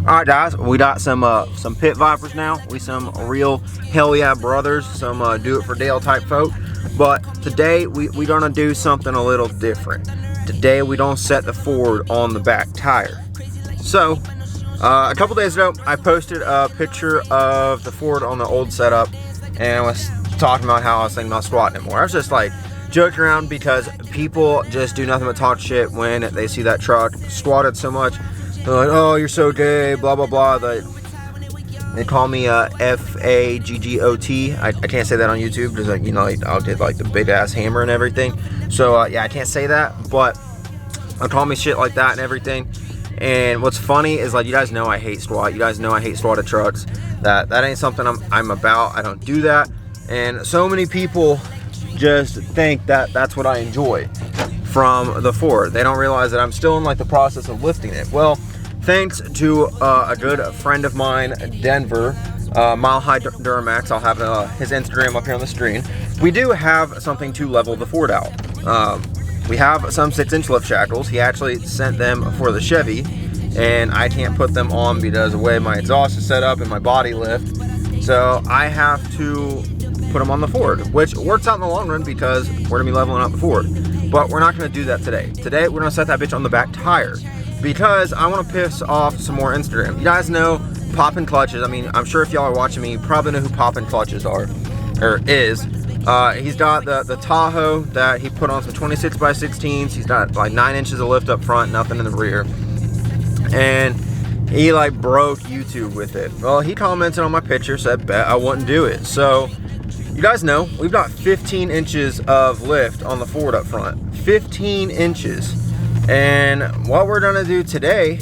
Alright guys, we got some pit vipers now. We some real hell yeah brothers, some do it for Dale type folk. But today we gonna do something a little different. Today we don't set the Ford on the back tire. So a couple days ago I posted a picture of the Ford on the old setup and I was talking about how I was thinking about squatting it more. I was just like joking around because people just do nothing but talk shit when they see that truck squatted so much. They're like, oh, you're so gay, blah, blah, blah. They call me F-A-G-G-O-T. I can't say that on YouTube because, like, you know, I did like the big ass hammer and everything. So, yeah, I can't say that, but they call me shit like that and everything. And what's funny is, like, you guys know I hate squat. You guys know I hate squatted trucks. That ain't something I'm about. I don't do that. And so many people just think that that's what I enjoy from the Ford. They don't realize that I'm still in like the process of lifting it. Well, thanks to a good friend of mine, Denver, Mile High Duramax, I'll have his Instagram up here on the screen. We do have something to level the Ford out. We have some 6-inch lift shackles. He actually sent them for the Chevy, and I can't put them on because of the way my exhaust is set up and my body lift. So I have to put them on the Ford, which works out in the long run because we're gonna be leveling out the Ford. But we're not gonna do that today. Today we're gonna set that bitch on the back tire because I wanna piss off some more Instagram. You guys know poppin' clutches. I mean, I'm sure if y'all are watching me, you probably know who poppin' clutches are, or is. He's got the Tahoe that he put on some 26x16s. He's got like 9 inches of lift up front, nothing in the rear. And he like broke YouTube with it. Well, he commented on my picture, said bet I wouldn't do it. So you guys know we've got 15 inches of lift on the Ford up front. 15 inches. And what we're gonna do today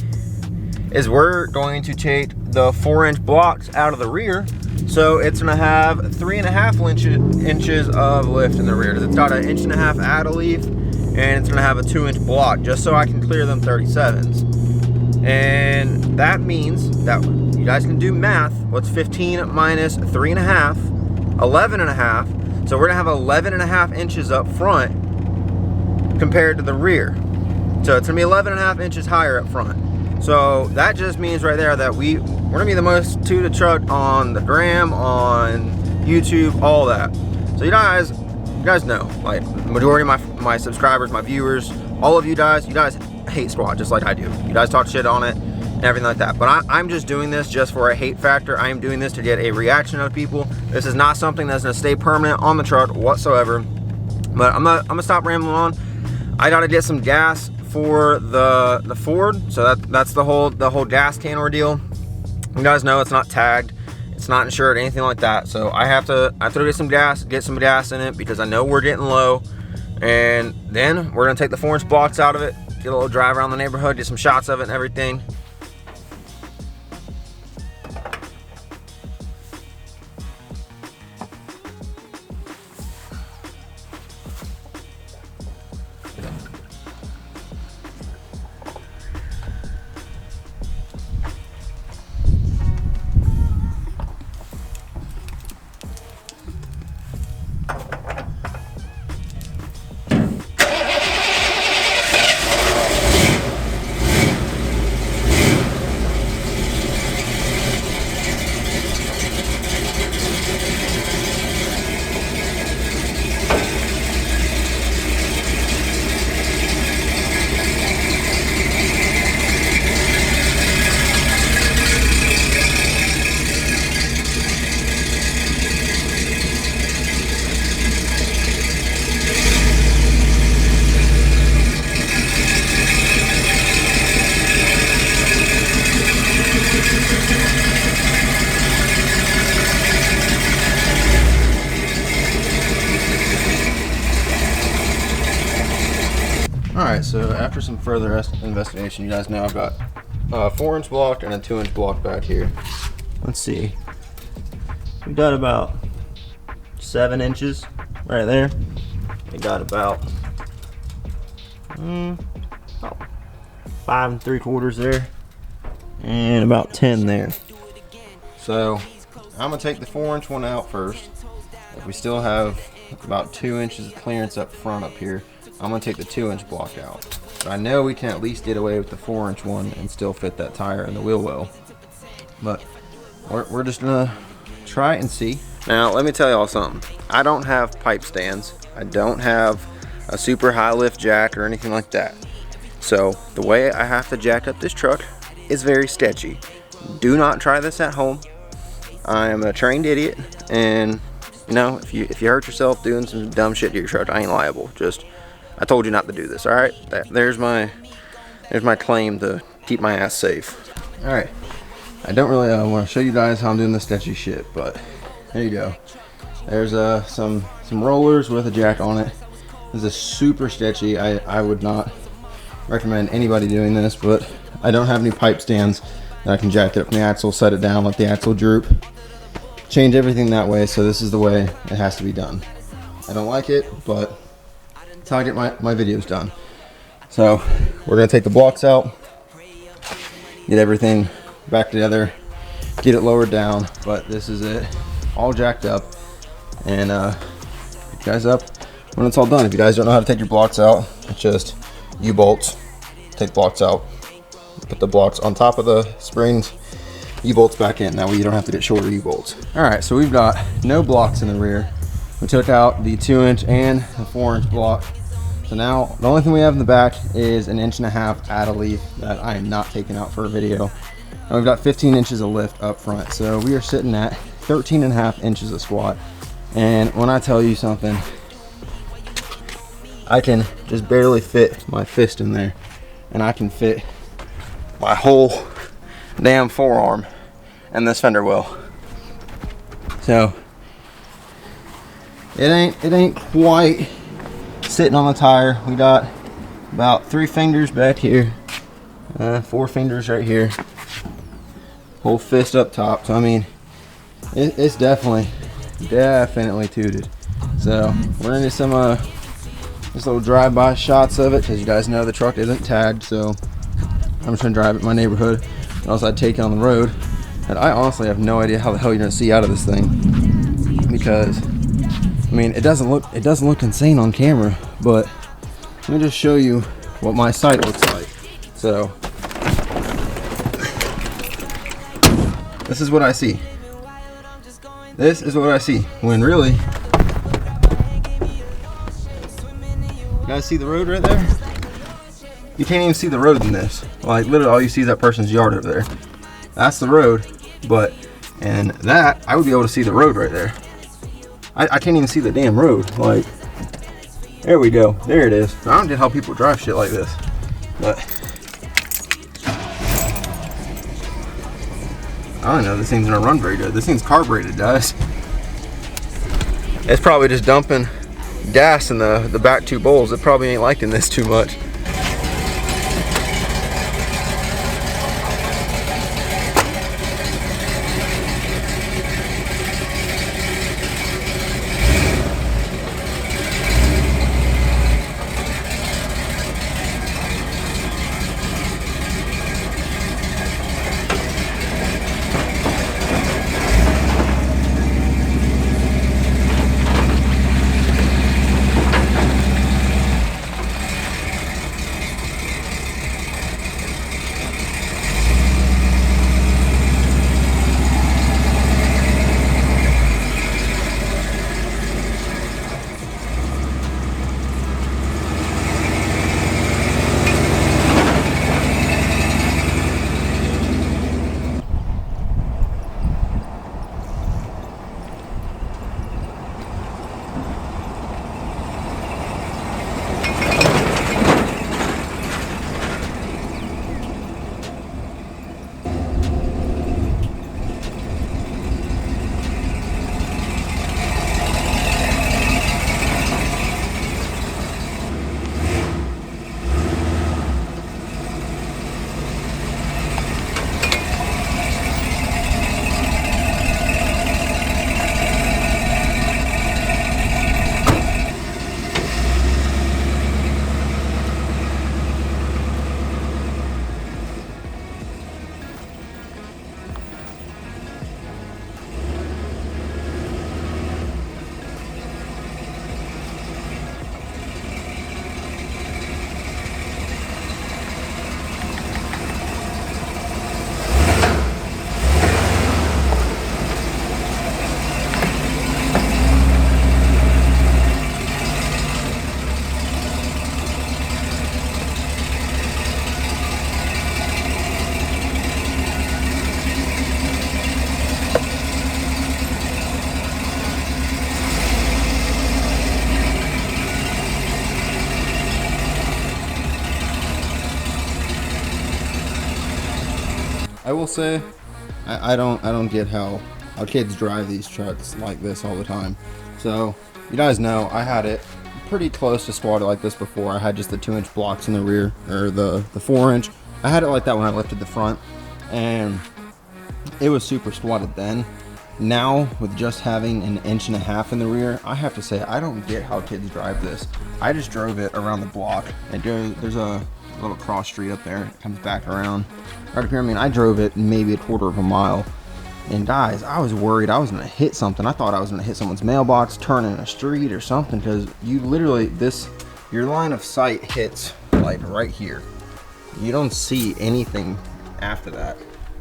is we're going to take the 4-inch blocks out of the rear. So it's gonna have 3.5 inches of lift in the rear. It's got an 1.5 inch add leaf, and it's gonna have a 2-inch block just so I can clear them 37s. And that means that you guys can do math. What's 15 minus 3.5? 11.5. So we're gonna have 11.5 inches up front compared to the rear. So it's gonna be 11.5 inches higher up front. So that just means right there that we're gonna be the most tooted truck on the gram, on YouTube, all that. So you guys know, like the majority of my subscribers, my viewers, all of you guys hate squat just like I do. You guys talk shit on it and everything like that. But I'm just doing this just for a hate factor. I am doing this to get a reaction out of people. This is not something that's gonna stay permanent on the truck whatsoever. But I'm gonna stop rambling on. I gotta get some gas for the Ford. So that's the whole gas can ordeal. You guys know it's not tagged, it's not insured, anything like that. So I have to get some gas in it because I know we're getting low. And then we're gonna take the 4-inch blocks out of it, get a little drive around the neighborhood, get some shots of it and everything. Alright, so after some further investigation, you guys know I've got a 4-inch block and a 2-inch block back here. Let's see. We got about 7 inches right there. We got about 5 3/4 there, and about 10 there. So I'm gonna take the 4-inch one out first. If we still have about 2 inches of clearance up front up here, I'm gonna take the 2-inch block out. I know we can at least get away with the 4-inch one and still fit that tire in the wheel well. But we're just gonna try and see. Now, let me tell y'all something. I don't have pipe stands. I don't have a super high lift jack or anything like that. So the way I have to jack up this truck is very sketchy. Do not try this at home. I am a trained idiot, and you know, if you hurt yourself doing some dumb shit to your truck, I ain't liable. Just, I told you not to do this, all right? There's my claim to keep my ass safe. All right, I don't really want to show you guys how I'm doing this sketchy shit, but there you go. There's some rollers with a jack on it. This is super sketchy. I would not recommend anybody doing this, but I don't have any pipe stands that I can jack it up in the axle, set it down, let the axle droop, change everything that way. So this is the way it has to be done. I don't like it, but that's how I get my videos done. So we're gonna take the blocks out, get everything back together, get it lowered down, but this is it, all jacked up, and pick you guys up when it's all done. If you guys don't know how to take your blocks out, it's just U-bolts, take blocks out, put the blocks on top of the springs, U-bolts back in. That way you don't have to get shorter U-bolts. All right, so we've got no blocks in the rear. We took out the 2-inch and the 4-inch block. So now the only thing we have in the back is an 1.5 inch add a leaf that I am not taking out for a video. And we've got 15 inches of lift up front. So we are sitting at 13.5 inches of squat. And when I tell you something, I can just barely fit my fist in there, and I can fit my whole damn forearm in this fender well. So it ain't quite sitting on the tire. We got about 3 fingers back here, 4 fingers right here, whole fist up top. So I mean, it's definitely tooted. So we're gonna do some just little drive-by shots of it, because you guys know the truck isn't tagged. So I'm just gonna drive it in my neighborhood, and also I'd take it on the road. And I honestly have no idea how the hell you're gonna see out of this thing, because I mean, it doesn't look insane on camera, but let me just show you what my sight looks like. So this is what I see. This is what I see, when really, you guys see the road right there? You can't even see the road in this. Like, literally all you see is that person's yard over there. That's the road, but and that, I would be able to see the road right there. I can't even see the damn road. Like, there we go. There it is. I don't get how people drive shit like this, but I don't know. This thing's gonna run very good. This thing's carbureted, guys. It's probably just dumping gas in the back 2 bowls. It probably ain't liking this too much. I will say, I don't get how kids drive these trucks like this all the time. So you guys know I had it pretty close to squatted like this before. I had just the 2-inch blocks in the rear, or the 4-inch. I had it like that when I lifted the front, and it was super squatted then. Now with just having an 1.5 inches in the rear, I have to say I don't get how kids drive this. I just drove it around the block. There's a little cross street up there. It comes back around right up here. I mean, I drove it maybe 1/4 mile. And guys, I was worried I was gonna hit something. I thought I was gonna hit someone's mailbox, turn in a street or something, because you literally, your line of sight hits like right here. You don't see anything after that.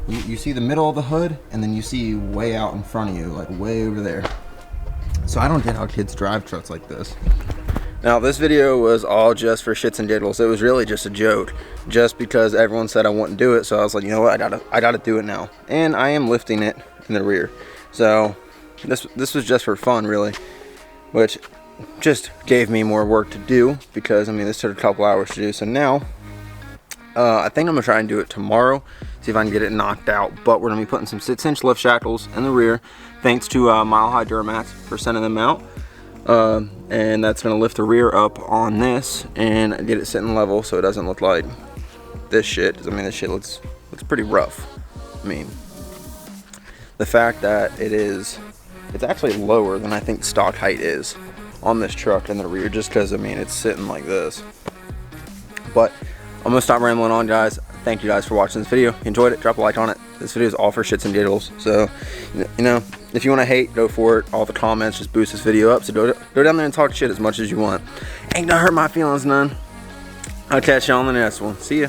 You see the middle of the hood, and then you see way out in front of you, like way over there. So I don't get how kids drive trucks like this. Now this video was all just for shits and giggles. It was really just a joke, just because everyone said I wouldn't do it. So I was like, you know what, I gotta do it now. And I am lifting it in the rear. So this was just for fun, really, which just gave me more work to do, because I mean this took a couple hours to do. So now I think I'm gonna try and do it tomorrow, see if I can get it knocked out. But we're gonna be putting some 6-inch lift shackles in the rear, thanks to Mile High Duramax for sending them out. And that's gonna lift the rear up on this and get it sitting level, so it doesn't look like this shit. I mean, this shit looks pretty rough. I mean, the fact that it's actually lower than I think stock height is on this truck in the rear, just because I mean it's sitting like this. But I'm gonna stop rambling on, guys. Thank you guys for watching this video. If you enjoyed it, drop a like on it. This video is all for shits and giggles, so you know, if you want to hate, go for it. All the comments just boost this video up, so go down there and talk shit as much as you want. Ain't gonna hurt my feelings none. I'll catch y'all on the next one. See ya.